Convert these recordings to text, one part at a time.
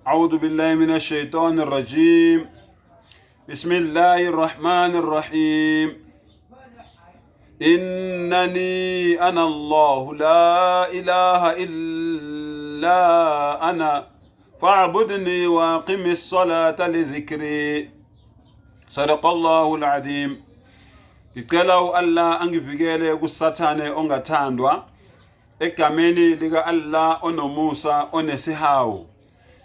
أعوذ بالله من الشيطان الرجيم. بسم الله الرحمن الرحيم. إنني أنا الله لا إله إلا أنا فاعبدني وأقم الصلاة لذكري. صدق الله العظيم. Ngicela Allah angivikele kusathane ongathandwa egameni lika Allah onomusa onesihawu.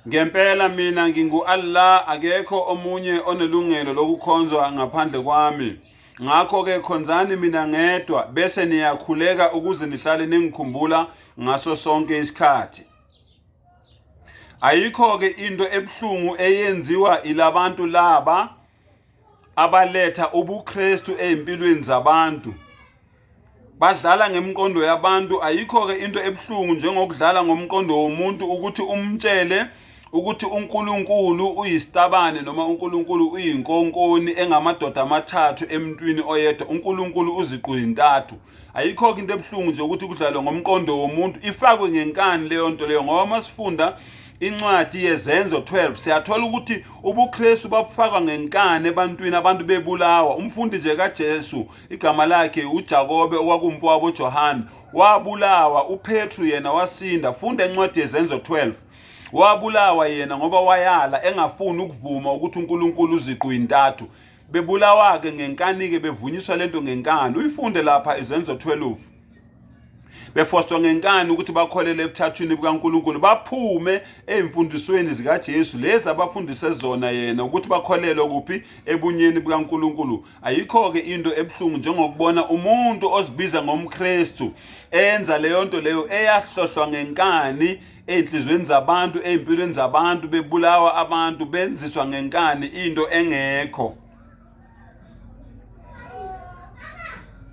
Ngempela mina ngingu-Allah, akekho omunye onelungelo lokukhonzwa ngaphandle kwami. Ngakho-ke khonzani mina ngedwa bese niyakhuleka ukuze nihlale ningikhumbula ngaso sonke isikhathi. Ayikho-ke into ebuhlungu eyenziwa ilabantu laba abaletha ubuKristu ezimpilweni zabantu. Badlala ngemqondo yabantu. Ayikho-ke into ebuhlungu njengokudlala ngomqondo womuntu ukuthi umtshele ukuthi uNkulunkulu uyisitabane noma uNkulunkulu uyinkonkoni engamadoda amathathu emntwini oyedwa. uNkulunkulu uziqu zintathu. Ayikho into ebuhlungu nje ukuthi kudlalwe ngomqondo womuntu, ifakwe ngenkani leyo nto leyo. Ngoba masifunda incwadi yezenzo 12 siyathola ukuthi ubuKristu babufaka ngenkani ebantwini, abantu bebulawa. Umfundi nje kaJesu igama lakhe uJakobe okwakumfowabo John wabulawa, uPetru yena wasinda. Funda incwadi yezenzo 12. Wabulawa yena ngoba wayala engafuni ukuvuma ukuthi uNkulunkulu uziqu zintathu. Bebulawa ke ngenkani ke bevunyiswa lento ngenkani. Uyifunde lapha izenzo 12. Befostwa ngenkani ukuthi bakholele ebuthathwini bukaNkulunkulu, baphume ezimfundisweni zikaJesu lezi abafundise zona yena ukuthi bakholele kuphi ebunyeni bukaNkulunkulu. Ayikho-ke into ebuhlungu njengokubona umuntu ozibiza ngomKristu enza leyo nto leyo eyahlohlwa ngenkani ey'nhlizweni zabantu, ey'mpilweni zabantu, bebulawa abantu, benziswa ngenkani into engekho.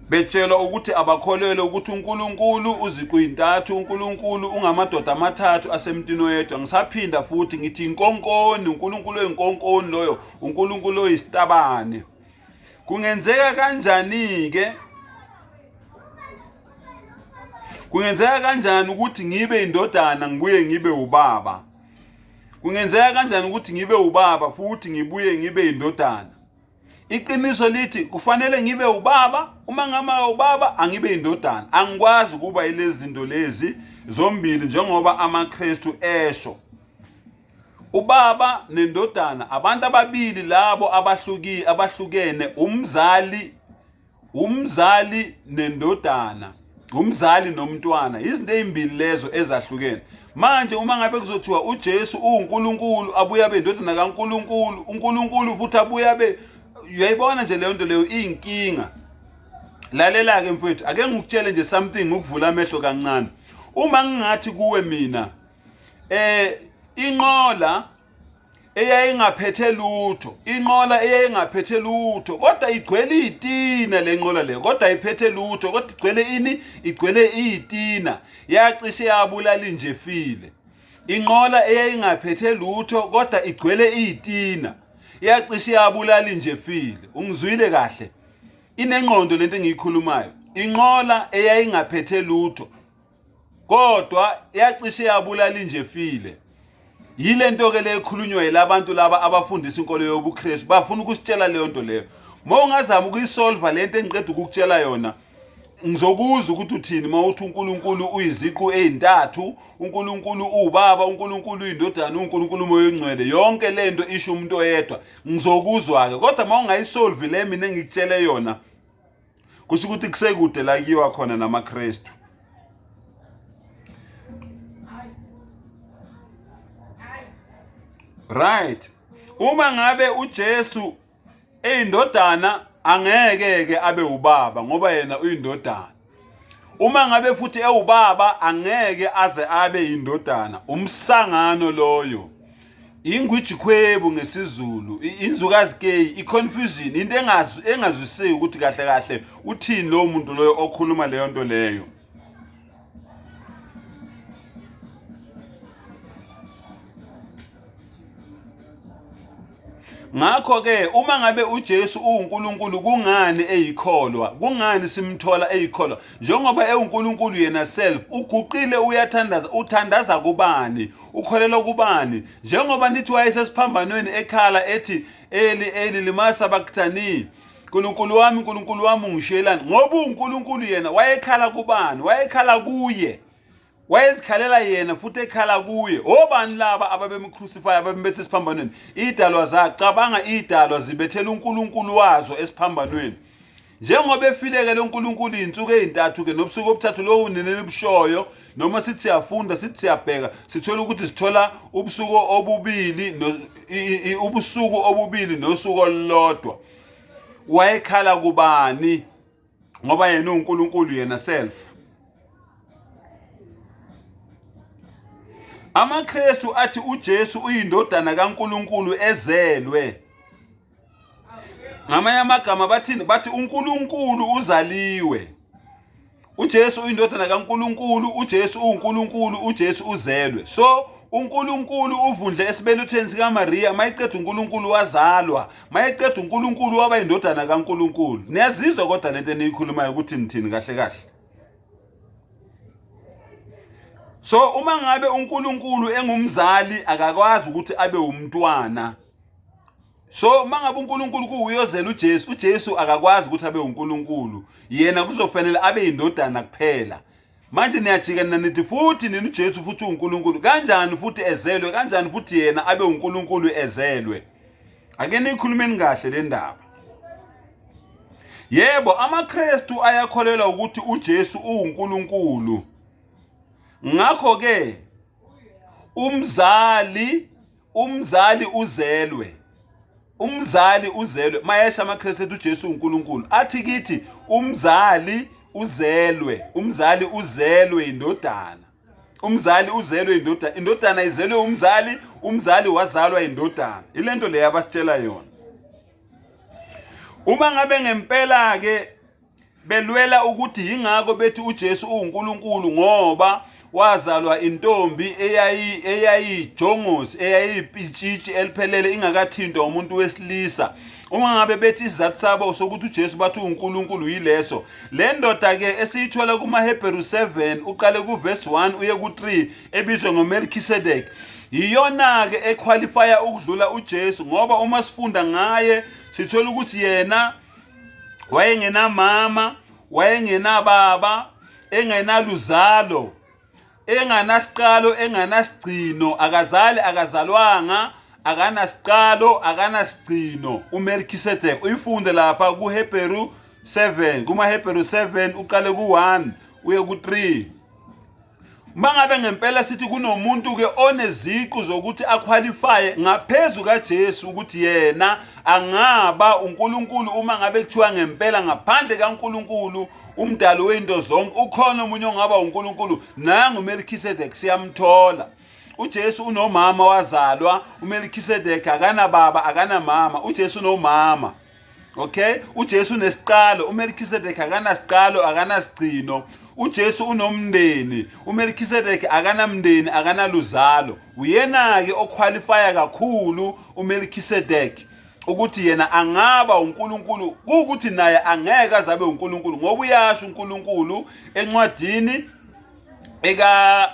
Betshelwa ukuthi abakholelwe ukuthi uNkulunkulu uziqu zintathu, uNkulunkulu ungamadoda amathathu asemntwini oyedwa. Ngisaphinda futhi ngithi inkonkoni, uNkulunkulu oyinkonkoni loyo, uNkulunkulu oyisitabane. Kungenzeka kanjani-ke? Kungenzeka kanjani ukuthi ngibe indodana ngibuye ngibe ubaba? Kungenzeka kanjani ukuthi ngibe ubaba futhi ngibuye ngibe indodana? Iqiniso lithi kufanele ngibe ubaba, uma ngama ubaba angibe indodana. Angikwazi ukuba ilezi zinto lezi zombili njengoba amaKristu esho. Ubaba nendodana abantu ababili labo abahlukene, umzali nendodana, umzali nomntwana, izinto ezimbili lezo ezahlukene. Manje uma ngabe kuzothiwa uJesu uNkulunkulu abuye abe indodana kaNkulunkulu, uNkulunkulu futhi abuye abe, uyayibona nje leyo nto leyo iyinkinga. Lalela ke mfowethu, ake ngikutshele nje something ukuvula amehlo kancane. Uma ngingathi kuwe mina inqola eyayingaphethe lutho, kodwa igcwele izitina lenqola leyo, kodwa ayiphethe lutho, kodwa igcwele ini? Igcwele izitina. Yacishe yabulala nje file. Inqola eyayingaphethe lutho kodwa igcwele izitina, yacishe yabulala nje file. Ungizwile kahle? Inengqondo lento engiyikhulumayo. Inqola eyayingaphethe lutho kodwa yacishe yabulala nje file. Yile nto ke le ekhulunywa yilabantu laba abafundisa inkolo yobuKristu, bafuna ukusitshela leyo nto leyo. Uma ungazama ukuyisolva lento engiqeda ukukutshela yona, ngizokuzwa ukuthi uthini uma uthi uNkulunkulu uyiziqu ezintathu, uNkulunkulu uBaba, uNkulunkulu uyindodana, uNkulunkulu uMoya oNgcwele. Yonke lento isho umuntu oyedwa. Ngizokuzwa ke, kodwa uma ungayisolvi le mina engikutshele yona, kusho ukuthi kusekude la kiwa khona namaKristu. Right. Uma ngabe uJesu eyindodana angeke ke abe ubaba ngoba yena uyindodana. Uma ngabe futhi ewubaba angeke aze abe indodana. Umsangano loyo. Ingwijikhwebu ngesizulu, inzukazi ke, iconfusion, into engazwiseki ukuthi kahle kahle uthini lo muntu loyo okhuluma leyo nto leyo. ngakho ke uma ngabe uJesu uNkulunkulu kungani eyikholwa, kungani simthola eyikholwa njengoba ewuNkulunkulu yena self uguqile uyathandaza, uthandaza kubani, ukholelwa kubani njengoba nithi wayesesiphambanweni ekhala ethi eli lima sabakthani, Nkulunkulu wami ungishiyelani, ngoba uNkulunkulu yena wayekhala kubani, wayekhala kuye, wayezikhalela yena futhi ekhala kuye. Obani laba ababemcrucify ababembethe esiphambanweni? Idalwa zakhe. Cabanga idalwa zibethela uNkulunkulu wazo esiphambanweni. Njengoba efileke lo uNkulunkulu insuku ezintathu ke nobusuku obuthathu lo unenene bushoyo, noma sithi siyafunda sithi siyabheka sithola ukuthi sithola ubusuku obubili nosuku olulodwa. Wayekhala kubani? Ngoba yena uNkulunkulu yena self. AmaKristu athi uJesu uyindodana kaNkulunkulu ezelwe. Ngamanye amagama bathini? Bathi uNkulunkulu uzaliwe. uJesu uyindodana kaNkulunkulu, uJesu uNkulunkulu, uJesu uzelwe. So uNkulunkulu uvundle esibelethweni sikaMaria, mayiqeda uNkulunkulu wazalwa, mayiqeda uNkulunkulu waba indodana kaNkulunkulu. Niyazizwa kodwa lento eniyikhulumayo ukuthi nithini kahle kahle? So uma ngabe uNkulunkulu engumzali akakwazi ukuthi abe umntwana. So mangabe uNkulunkulu kuyozela uJesu, uJesu akakwazi ukuthi abe uNkulunkulu. Yena kuzofanele abe indodana kuphela. Manje niyajika nithi futhi nina uJesu futhi uNkulunkulu. Kanjani futhi ezelwe? Kanjani futhi yena abe uNkulunkulu ezelwe? Ake nikhulumeni kahle le ndaba. Yebo, amaKristu ayakholelwa ukuthi uJesu uNkulunkulu. Ngakho ke umzali uzelwe. Umzali uzelwe. Mayesha amaKristu ethi uJesu uNkulunkulu. Athi kithi umzali uzelwe. Umzali uzelwe indodana. Umzali uzelwe indodana. Indodana izelwe umzali, umzali wazalwa indodana. Ilento le yabasitshela yona. Uma ngabe ngempela ke belwela ukuthi ingako bethi uJesu uNkulunkulu ngoba wazalwa intombi eyayijongosi, eyayipitshitshi eliphelele ingakathintwa umuntu wesilisa. Uma ngabe bethi isizathu sabo sokuthi uJesu bathi uNkulunkulu yileso. Le ndoda ke esiyithola kumaHebheru 7 uqale kuverse 1 uye ku3 ebizwa ngoMelkisedeki. Yiyona ke equalifya ukudlula uJesu ngoba uma sifunda ngaye sithola ukuthi yena wayengena mama, wayengena baba, engenaluzalo, enganasiqalo, enganasigcino, akazali akazalwanga, akanasiqalo, akanasigcino. uMelkisedeki uyifunde lapha kuHebheru 7, kumaHebheru 7 uqale ku1 uye ku3. Mangabe ngempela sithi kunomuntu ke oneziqu zokuthi aqualify ngaphezulu kaJesu ukuthi yena angaba uNkulunkulu, uma ngabe kuthiwa ngempela ngaphandle kaNkulunkulu umdali wezinto zonke ukhona umunye ongaba uNkulunkulu, nangu uMelkisedeki siyamthola. uJesu unomama wazalwa, uMelkisedeki akana baba akana mama, uJesu unomama. Okay, uJesu unesiqalo, uMelkisedeki akana siqalo akana sigcino. uJesu unomndeni, uMelkisedeki akanamndeni akanaluzalo. Uyena ke oqualifya kakhulu uMelkisedeki ukuthi yena angaba uNkulunkulu, ukuthi naye angeke azabe uNkulunkulu ngoba uyasho uNkulunkulu encwadini eka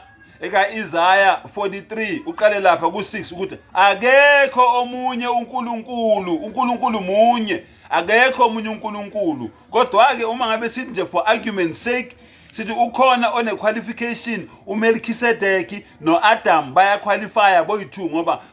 Isaiah 43 uqale lapha ku6 ukuthi akekho omunye uNkulunkulu munye, akekho omunye uNkulunkulu. Kodwa ke uma ngabe sithi nje for argument sake sithi ukhona one qualification, uMelkisedeki noAdam baya qualify boyi2 ngoba